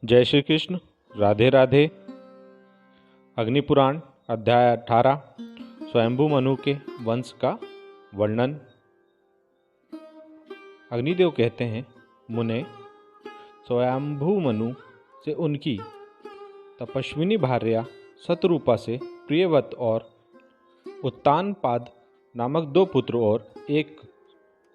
जय श्री कृष्ण। राधे राधे। अग्निपुराण अध्याय 18 स्वयंभू मनु के वंश का वर्णन। अग्निदेव कहते हैं, मुने, स्वयंभू मनु से उनकी तपस्विनी भार्या शतरूपा से प्रियवत और उत्तानपाद नामक 2 पुत्र और एक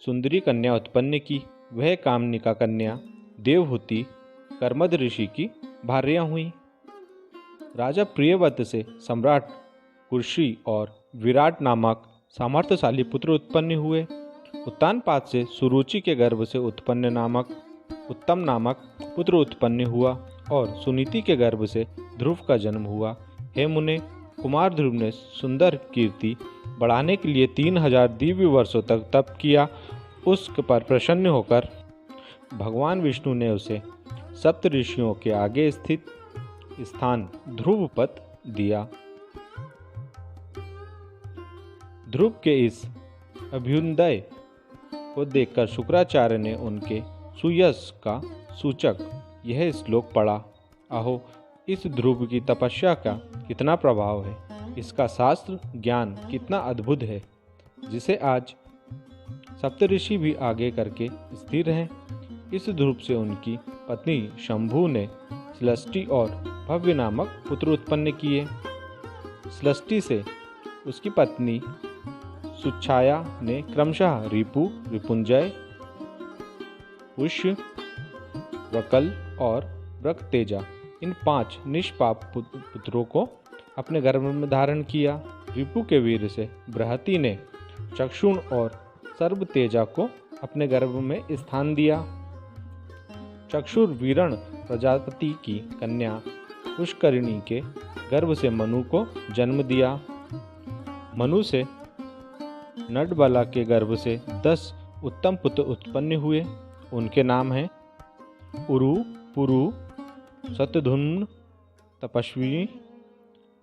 सुंदरी कन्या उत्पन्न की। वह कामनिका कन्या देवहूति कर्मद ऋषि की भार्या हुई। राजा प्रियव्रत से सम्राट कुर्शी और विराट नामक सामर्थ्यशाली पुत्र उत्पन्न हुए। उत्तानपाद से सुरुचि के गर्भ से उत्तम नामक पुत्र उत्पन्न हुआ और सुनीति के गर्भ से ध्रुव का जन्म हुआ। हे मुने, कुमार ध्रुव ने सुंदर कीर्ति बढ़ाने के लिए 3000 दिव्य वर्षों तक तप किया। उस पर प्रसन्न होकर भगवान विष्णु ने उसे सप्त ऋषियों के आगे स्थित स्थान ध्रुव पद दिया। ध्रुव के इस अभ्युदय को देखकर शुक्राचार्य ने उनके सुयश का सूचक यह श्लोक पढ़ा। अहो, इस ध्रुव की तपस्या का कितना प्रभाव है, इसका शास्त्र ज्ञान कितना अद्भुत है, जिसे आज सप्तऋषि भी आगे करके स्थिर हैं। इस ध्रुव से उनकी पत्नी शंभु ने श्लष्टि और भव्य नामक पुत्र उत्पन्न किए। श्लष्टि से उसकी पत्नी सुच्छाया ने क्रमशः रिपु, रिपुंजय, पुष्य, वकल और वृकतेजा इन 5 निष्पाप पुत्रों को अपने गर्भ में धारण किया। रिपु के वीर से बृहति ने चक्षुण और सर्वतेजा को अपने गर्भ में स्थान दिया। चक्षुर वीरण प्रजापति की कन्या पुष्करिणी के गर्भ से मनु को जन्म दिया। मनु से नटबला के गर्भ से 10 उत्तम पुत्र उत्पन्न हुए। उनके नाम हैं उरु, पुरु, शतधुम्न, तपस्वी,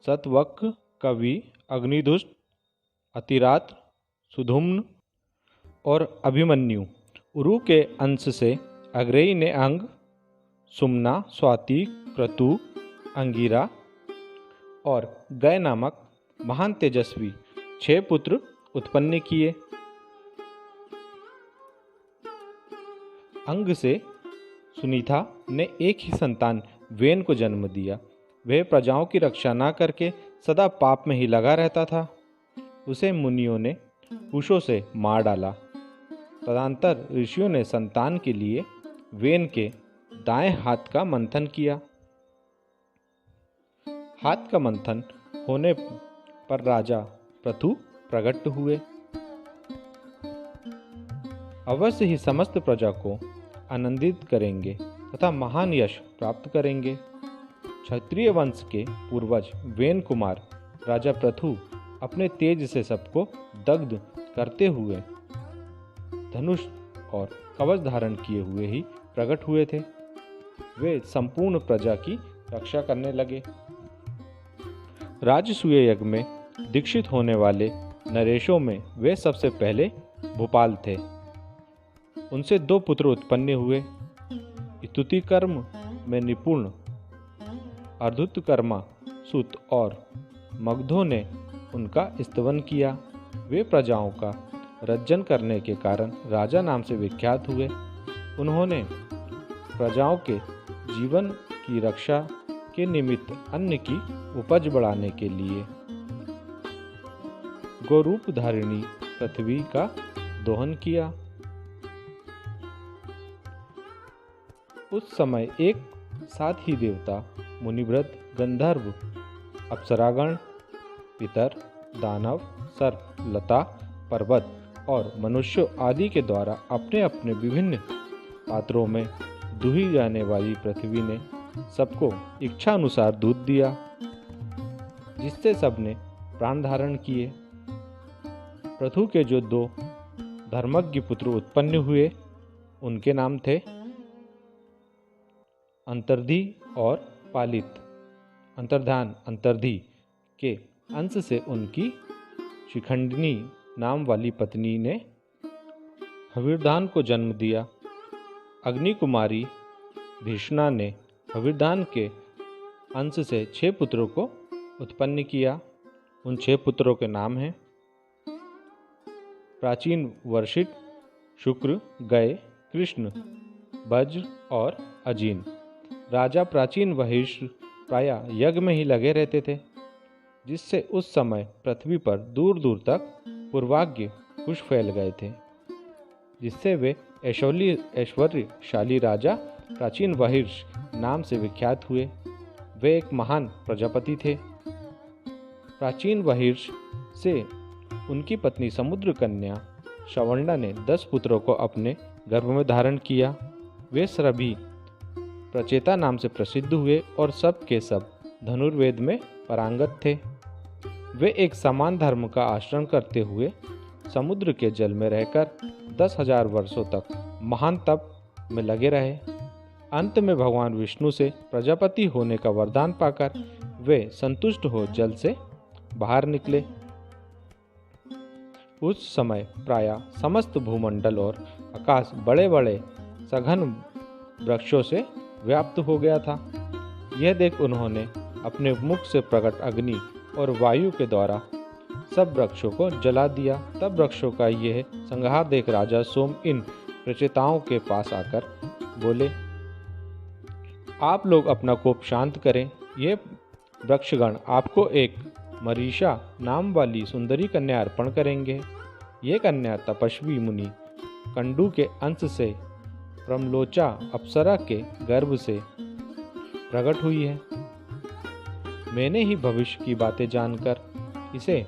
सतवक, कवि, अग्निदुष्ट, अतिरात्र, सुधुम्न और अभिमन्यु। उरु के अंश से अग्रेयी ने अंग, सुमना, स्वाति, क्रतु, अंगिरा और गय नामक महान तेजस्वी 6 पुत्र उत्पन्न किए। अंग से सुनीता ने एक ही संतान वेन को जन्म दिया। वह प्रजाओं की रक्षा न करके सदा पाप में ही लगा रहता था। उसे मुनियों ने कुशों से मार डाला। तदंतर ऋषियों ने संतान के लिए वेन के दाएं हाथ का मंथन किया। हाथ का मंथन होने पर राजा पृथु प्रकट हुए। अवश्य ही समस्त प्रजा को आनंदित करेंगे तथा महान यश प्राप्त करेंगे। क्षत्रिय वंश के पूर्वज वेन कुमार राजा पृथु अपने तेज से सबको दग्ध करते हुए धनुष और कवच धारण किए हुए ही प्रकट हुए थे। वे संपूर्ण प्रजा की रक्षा करने लगे। राजसूय यज्ञ में दीक्षित होने वाले नरेशों में वे सबसे पहले भूपाल थे। उनसे 2 पुत्र उत्पन्न हुए। स्तुति कर्म में निपुण अर्धुतकर्मा सुत और मगधों ने उनका स्तवन किया। वे प्रजाओं का रज्जन करने के कारण राजा नाम से विख्यात हुए। उन्होंने प्रजाओं के जीवन की रक्षा के निमित्त अन्न की उपज बढ़ाने के लिए गोरूप धारिणी पृथ्वी का दोहन किया। उस समय एक साथ ही देवता, मुनिव्रत, गंधर्व, अप्सरागण, पितर, दानव, सर्प, लता, पर्वत और मनुष्यों आदि के द्वारा अपने अपने विभिन्न पात्रों में दुही जाने वाली पृथ्वी ने सबको इच्छा अनुसार दूध दिया, जिससे सबने प्राण धारण किए। पृथु के जो 2 धर्मज्ञ पुत्र उत्पन्न हुए, उनके नाम थे अंतर्धी और पालित। अंतर्धान अंतर्धी के अंश से उनकी शिखंडिनी नाम वाली पत्नी ने हविर्धान को जन्म दिया। अग्नि कुमारी धिषणा ने हविर्दान के अंश से 6 पुत्रों को उत्पन्न किया। उन 6 पुत्रों के नाम हैं प्राचीन वर्षित, शुक्र, गय, कृष्ण, वज्र और अजीन। राजा प्राचीन वहिष्ठ प्रायः यज्ञ में ही लगे रहते थे, जिससे उस समय पृथ्वी पर दूर दूर तक पूर्वाग्य कुश फैल गए थे, जिससे वे ऐश्वर्यशाली राजा प्राचीन वहिर्ष नाम से विख्यात हुए। वे एक महान प्रजापति थे। प्राचीन वहिर्ष से उनकी पत्नी समुद्र कन्या श्रवणा ने 10 पुत्रों को अपने गर्भ में धारण किया। वे सभी प्रचेता नाम से प्रसिद्ध हुए और सब के सब धनुर्वेद में पारंगत थे। वे एक समान धर्म का आचरण करते हुए समुद्र के जल में रहकर 10,000 वर्षों तक महान तप में लगे रहे। अंत में भगवान विष्णु से प्रजापति होने का वरदान पाकर वे संतुष्ट हो जल से बाहर निकले। उस समय प्रायः समस्त भूमंडल और आकाश बड़े बड़े सघन वृक्षों से व्याप्त हो गया था। यह देख उन्होंने अपने मुख से प्रकट अग्नि और वायु के द्वारा सब वृक्षों को जला दिया। तब वृक्षों का यह संहार देख राजा सोम इन प्रचेताओं के पास आकर बोले, आप लोग अपना कोप शांत करें। ये वृक्षगण आपको एक मरीषा नाम वाली सुंदरी कन्या अर्पण करेंगे। ये कन्या तपस्वी मुनि कंडू के अंश से प्रमलोचा अप्सरा के गर्भ से प्रकट हुई है। मैंने ही भविष्य की बातें जानकर इसे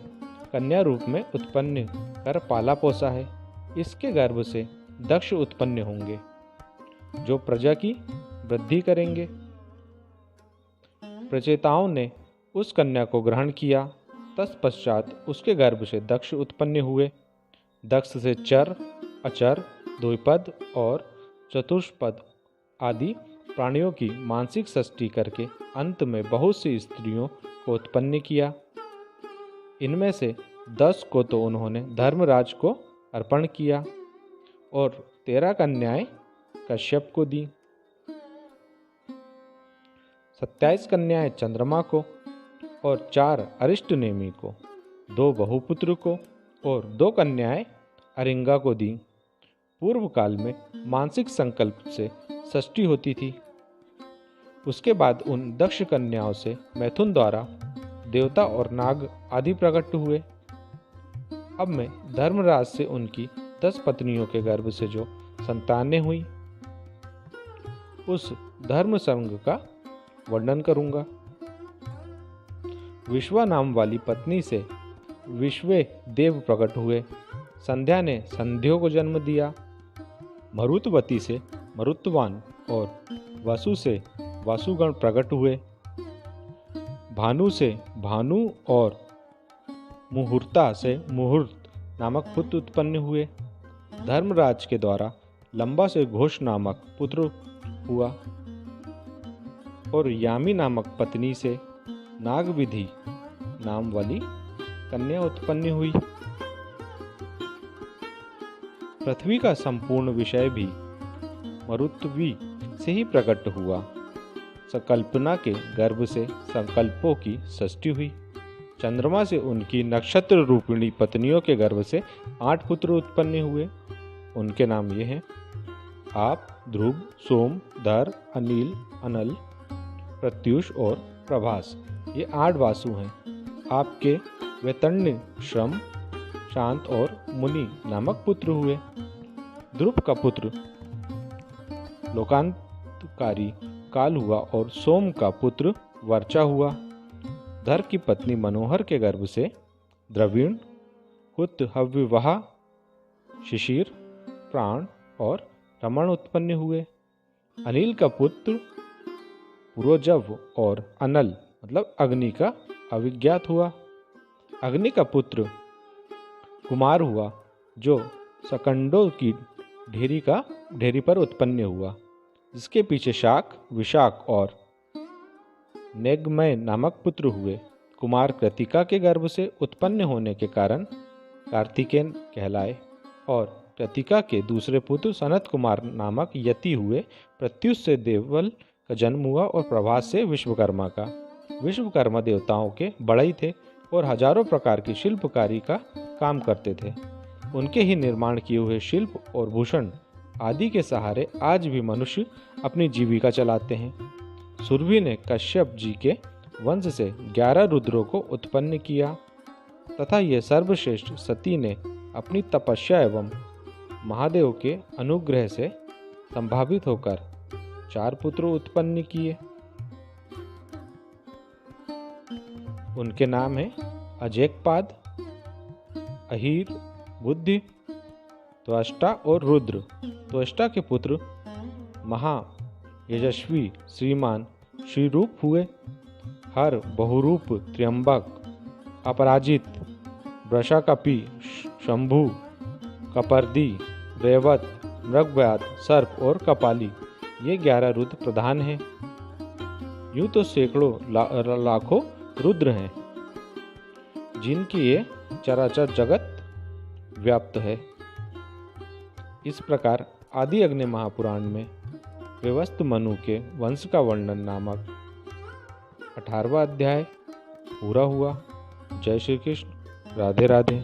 कन्या रूप में उत्पन्न कर पाला पोसा है। इसके गर्भ से दक्ष उत्पन्न होंगे, जो प्रजा की वृद्धि करेंगे। प्रचेताओं ने उस कन्या को ग्रहण किया। तत्पश्चात उसके गर्भ से दक्ष उत्पन्न हुए। दक्ष से चर, अचर, द्विपद और चतुष्पद आदि प्राणियों की मानसिक सृष्टि करके अंत में बहुत सी स्त्रियों को उत्पन्न किया। इनमें से 10 को तो उन्होंने धर्मराज को अर्पण किया और 13 कन्याएं कश्यप को दी। 27 कन्याएं चंद्रमा को और 4 अरिष्टनेमि को, 2 बहुपुत्र को और 2 कन्याएं अरिंगा को दी। पूर्व काल में मानसिक संकल्प से षष्ठी होती थी। उसके बाद उन दक्ष कन्याओं से मैथुन द्वारा देवता और नाग आदि प्रकट हुए। अब मैं धर्मराज से उनकी 10 पत्नियों के गर्भ से जो संतानें हुई, उस धर्म संग का वर्णन करूंगा। विश्वा नाम वाली पत्नी से विश्वे देव प्रकट हुए। संध्या ने संध्यों को जन्म दिया। मरुतवती से मरुतवान और वसु से वासुगण प्रकट हुए। भानु से भानु और मुहूर्ता से मुहूर्त नामक पुत्र उत्पन्न हुए। धर्मराज के द्वारा लंबा से घोष नामक पुत्र हुआ और यामी नामक पत्नी से नागविधि नाम वाली कन्या उत्पन्न हुई। पृथ्वी का संपूर्ण विषय भी मरुत्वी से ही प्रकट हुआ। सकल्पना के गर्भ से संकल्पों की सृष्टि हुई। चंद्रमा से उनकी नक्षत्र रूपिणी पत्नियों के गर्भ से 8 पुत्र उत्पन्न हुए। उनके नाम ये हैं आप, ध्रुव, सोम, धर, अनिल, अनल, प्रत्युष और प्रभास। ये 8 वासु हैं। आपके वेतन्य, श्रम, शांत और मुनि नामक पुत्र हुए। ध्रुव का पुत्र लोकांतकारी काल हुआ और सोम का पुत्र वर्चा हुआ। धर की पत्नी मनोहर के गर्भ से द्रविण, हुत, हव्यवाह, शिशिर, प्राण और रमण उत्पन्न हुए। अनिल का पुत्र पुरोजव और अनल मतलब अग्नि का अविज्ञात हुआ। अग्नि का पुत्र कुमार हुआ, जो सकंडों की ढेरी पर उत्पन्न हुआ, जिसके पीछे शाक, विशाख और नेगमय नामक पुत्र हुए। कुमार कृतिका के गर्भ से उत्पन्न होने के कारण कार्तिकेय कहलाए और कृतिका के दूसरे पुत्र सनत कुमार नामक यति हुए। प्रत्युष से देवल का जन्म हुआ और प्रभास से विश्वकर्मा का। विश्वकर्मा देवताओं के बढ़ई थे और हजारों प्रकार की शिल्पकारी का काम करते थे। उनके ही निर्माण किए हुए शिल्प और भूषण आदि के सहारे आज भी मनुष्य अपनी जीविका चलाते हैं। सुरभि ने कश्यप जी के वंश से 11 रुद्रों को उत्पन्न किया तथा ये सर्वश्रेष्ठ सती ने अपनी तपस्या एवं महादेव के अनुग्रह से संभावित होकर 4 पुत्र उत्पन्न किए। उनके नाम है अजेकपाद, अहीर, बुद्धि, त्वष्टा और रुद्र। त्वष्टा के पुत्र महा यशस्वी श्रीमान श्रीरूप हुए। हर, बहुरूप, त्र्यंबक, अपराजित, वृषाकपि, शंभु, कपर्दी, रेवत, मृगव्याध, सर्प और कपाली, ये 11 रुद्र प्रधान हैं। यूं तो सैकड़ों लाखों रुद्र हैं जिनकी ये चराचर जगत व्याप्त है। इस प्रकार आदि अग्नि महापुराण में व्यवस्थ मनु के वंश का वर्णन नामक 18वां अध्याय पूरा हुआ। जय श्री कृष्ण। राधे राधे।